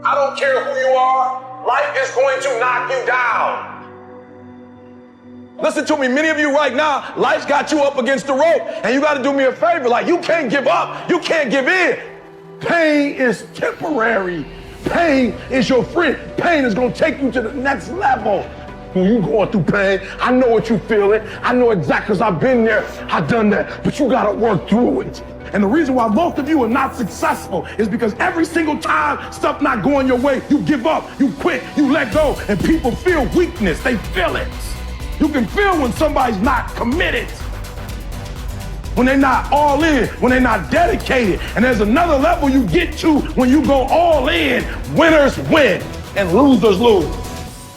I don't care who you are. Life is going to knock you down. Listen to me, many of you right now, life's got you up against the rope, and you got to do me a favor. Like, you can't give up. You can't give in. Pain is temporary. Pain is your friend. Pain is going to take you to the next level. When you going through pain, I know what you feeling. I know exactly, because I've been there. I've done that. But you got to work through it. And the reason why most of you are not successful is because every single time stuff not going your way, you give up, you quit, you let go, and people feel weakness. They feel it. You can feel when somebody's not committed, when they're not all in, when they're not dedicated. And there's another level you get to when you go all in. Winners win and losers lose.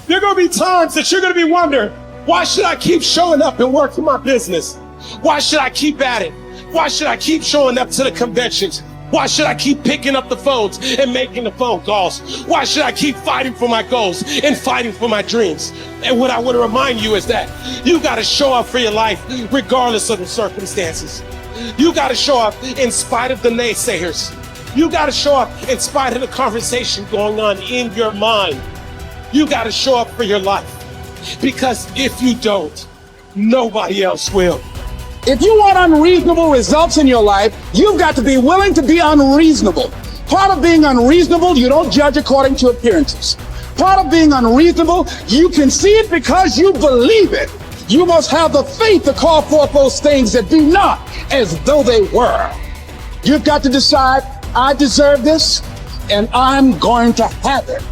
There are going to be times that you're going to be wondering, why should I keep showing up and working my business? Why should I keep at it? Why should I keep showing up to the conventions? Why should I keep picking up the phones and making the phone calls? Why should I keep fighting for my goals and fighting for my dreams? And what I want to remind you is that you got to show up for your life regardless of the circumstances. You got to show up in spite of the naysayers. You got to show up in spite of the conversation going on in your mind. You got to show up for your life, because if you don't, nobody else will. If you want unreasonable results in your life, you've got to be willing to be unreasonable. Part of being unreasonable, you don't judge according to appearances. Part of being unreasonable, you can see it because you believe it. You must have the faith to call forth those things that be not as though they were. You've got to decide, I deserve this, and I'm going to have it.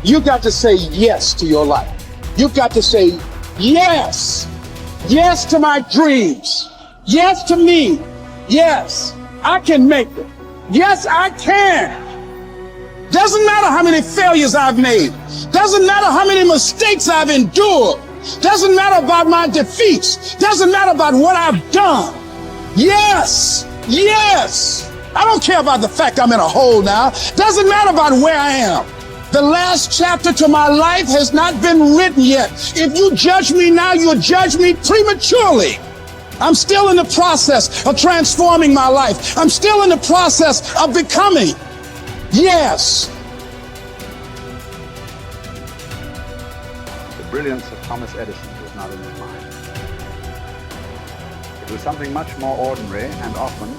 You've got to say yes to your life. You've got to say yes. Yes to my dreams. Yes to me. Yes, I can make it. Yes, I can. Doesn't matter how many failures I've made. Doesn't matter how many mistakes I've endured. Doesn't matter about my defeats. Doesn't matter about what I've done. Yes, yes. I don't care about the fact I'm in a hole now. Doesn't matter about where I am. The last chapter to my life has not been written yet. If you judge me now, you'll judge me prematurely. I'm still in the process of transforming my life. I'm still in the process of becoming. Yes. The brilliance of Thomas Edison was not in his mind. It was something much more ordinary and often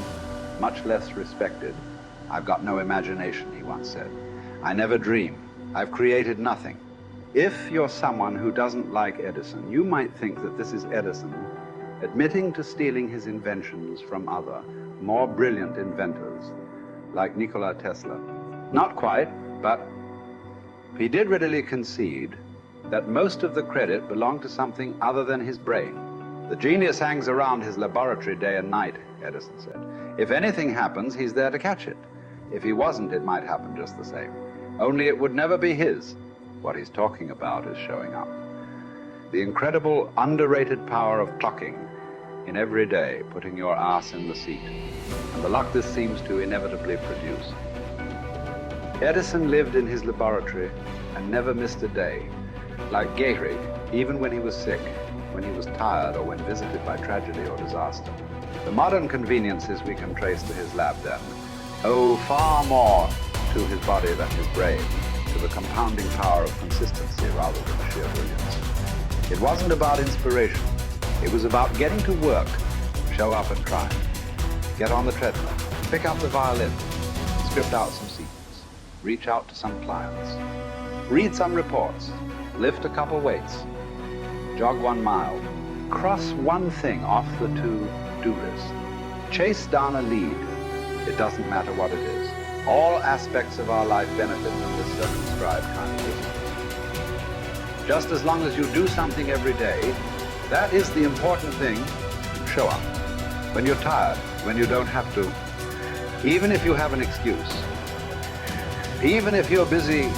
much less respected. I've got no imagination, he once said. I never dream. I've created nothing. If you're someone who doesn't like Edison, you might think that this is Edison admitting to stealing his inventions from other, more brilliant inventors, like Nikola Tesla. Not quite, but he did readily concede that most of the credit belonged to something other than his brain. The genius hangs around his laboratory day and night, Edison said. If anything happens, he's there to catch it. If he wasn't, it might happen just the same. Only it would never be his. What he's talking about is showing up. The incredible, underrated power of clocking in every day, putting your ass in the seat, and the luck this seems to inevitably produce. Edison lived in his laboratory and never missed a day. Like Gehrig, even when he was sick, when he was tired, or when visited by tragedy or disaster. The modern conveniences we can trace to his lab then owe far more to his body than his brain, to the compounding power of consistency rather than sheer brilliance. It wasn't about inspiration. It was about getting to work, show up and try. Get on the treadmill, pick up the violin, script out some sequence, reach out to some clients, read some reports, lift a couple weights, jog 1 mile, cross one thing off the to-do list, chase down a lead. It doesn't matter what it is. All aspects of our life benefit from this circumscribed kind of wisdom. Just as long as you do something every day, that is the important thing. Show up. When you're tired, when you don't have to, even if you have an excuse, even if you're busy,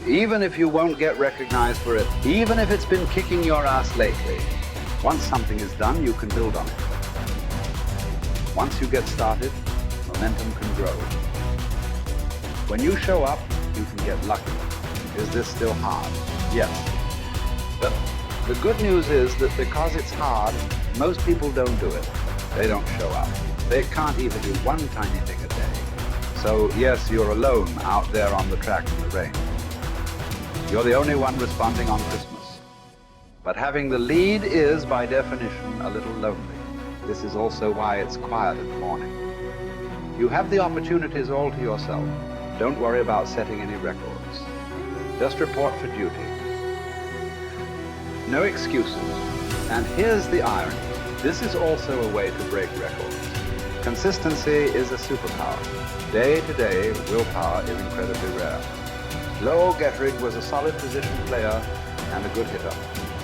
even if you won't get recognized for it, even if it's been kicking your ass lately, once something is done, you can build on it. Once you get started, momentum can grow. When you show up, you can get lucky. Is this still hard? Yes. But the good news is that because it's hard, most people don't do it. They don't show up. They can't even do one tiny thing a day. So So yes, you're alone out there on the track in the rain. You're the only one responding on Christmas. But having the lead is, by definition, a little lonely. This is also why it's quiet in the morning. You have the opportunities all to yourself. Don't worry about setting any records. Just report for duty. No excuses. And here's the irony. This is also a way to break records. Consistency is a superpower. Day to day, willpower is incredibly rare. Lowell Gettrig was a solid position player and a good hitter.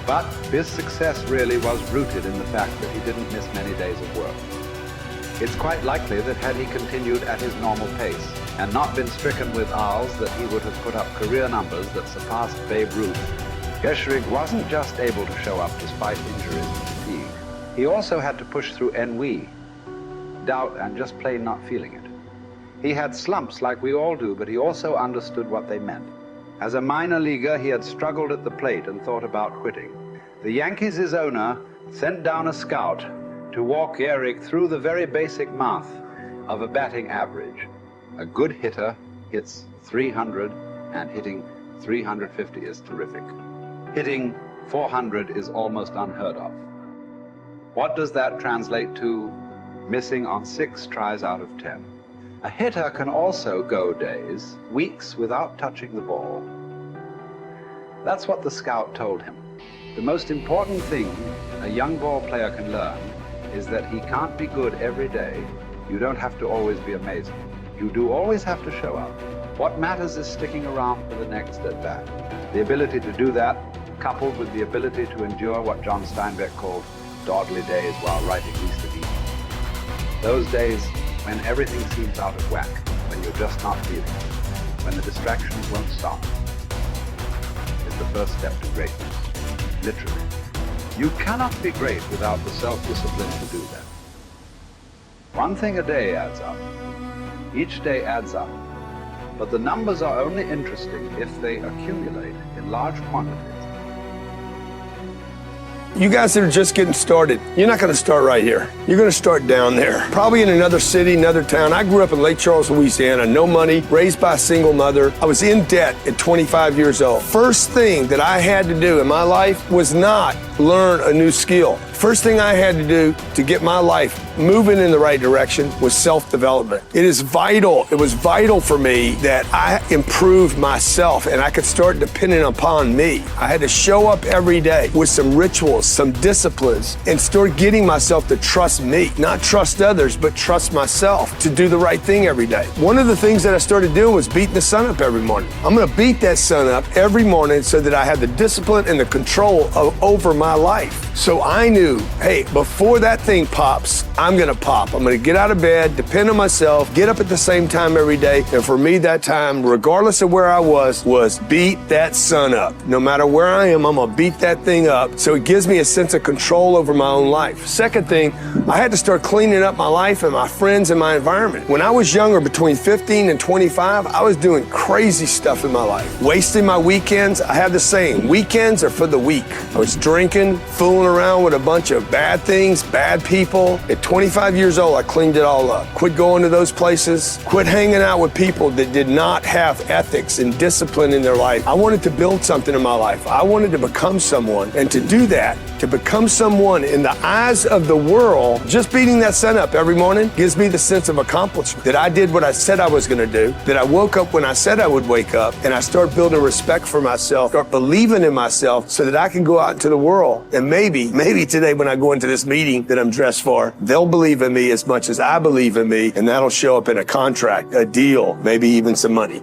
But his success really was rooted in the fact that he didn't miss many days of work. It's quite likely that had he continued at his normal pace and not been stricken with R's, that he would have put up career numbers that surpassed Babe Ruth. Gettrig wasn't just able to show up despite injuries and fatigue. He also had to push through ennui, doubt, and just plain not feeling it. He had slumps like we all do, but he also understood what they meant. As a minor leaguer, he had struggled at the plate and thought about quitting. The Yankees' owner sent down a scout to walk Gehrig through the very basic math of a batting average. A good hitter hits 300, and hitting 350 is terrific. Hitting 400 is almost unheard of. What does that translate to? Missing on 6 tries out of 10. A hitter can also go days, weeks without touching the ball. That's what the scout told him. The most important thing a young ball player can learn is that he can't be good every day. You don't have to always be amazing. You do always have to show up. What matters is sticking around for the next at-bat. The ability to do that, coupled with the ability to endure what John Steinbeck called dogly days while writing Easter Eve. Those days when everything seems out of whack, when you're just not feeling it, when the distractions won't stop, is the first step to greatness, literally. You cannot be great without the self-discipline to do that. One thing a day adds up. Each day adds up. But the numbers are only interesting if they accumulate in large quantities. You guys that are just getting started, you're not going to start right here. You're going to start down there, probably in another city, another town. I grew up in Lake Charles, Louisiana, no money, raised by a single mother. I was in debt at 25 years old. First thing that I had to do in my life was not learn a new skill. First thing I had to do to get my life moving in the right direction was self-development. It is vital. It was vital for me that I improved myself and I could start depending upon me. I had to show up every day with some rituals, some disciplines, and start getting myself to trust me, not trust others, but trust myself to do the right thing every day. One of the things that I started doing was beating the sun up every morning. I'm going to beat that sun up every morning so that I have the discipline and the control over my life. So I knew, hey, before that thing pops, I'm going to pop. I'm going to get out of bed, depend on myself, get up at the same time every day. And for me, that time, regardless of where I was beat that sun up. No matter where I am, I'm going to beat that thing up. So it gives me a sense of control over my own life. Second thing, I had to start cleaning up my life and my friends and my environment. When I was younger, between 15 and 25, I was doing crazy stuff in my life. Wasting my weekends. I have the saying, weekends are for the weak. I was drinking, fooling around with a bunch of bad things, bad people. At 25 years old, I cleaned it all up. Quit going to those places. Quit hanging out with people that did not have ethics and discipline in their life. I wanted to build something in my life. I wanted to become someone. And to do that, to become someone in the eyes of the world, just beating that sun up every morning gives me the sense of accomplishment that I did what I said I was going to do, that I woke up when I said I would wake up, and I start building respect for myself, start believing in myself so that I can go out into the world. And maybe today when I go into this meeting that I'm dressed for, they'll believe in me as much as I believe in me, and that'll show up in a contract, a deal, maybe even some money.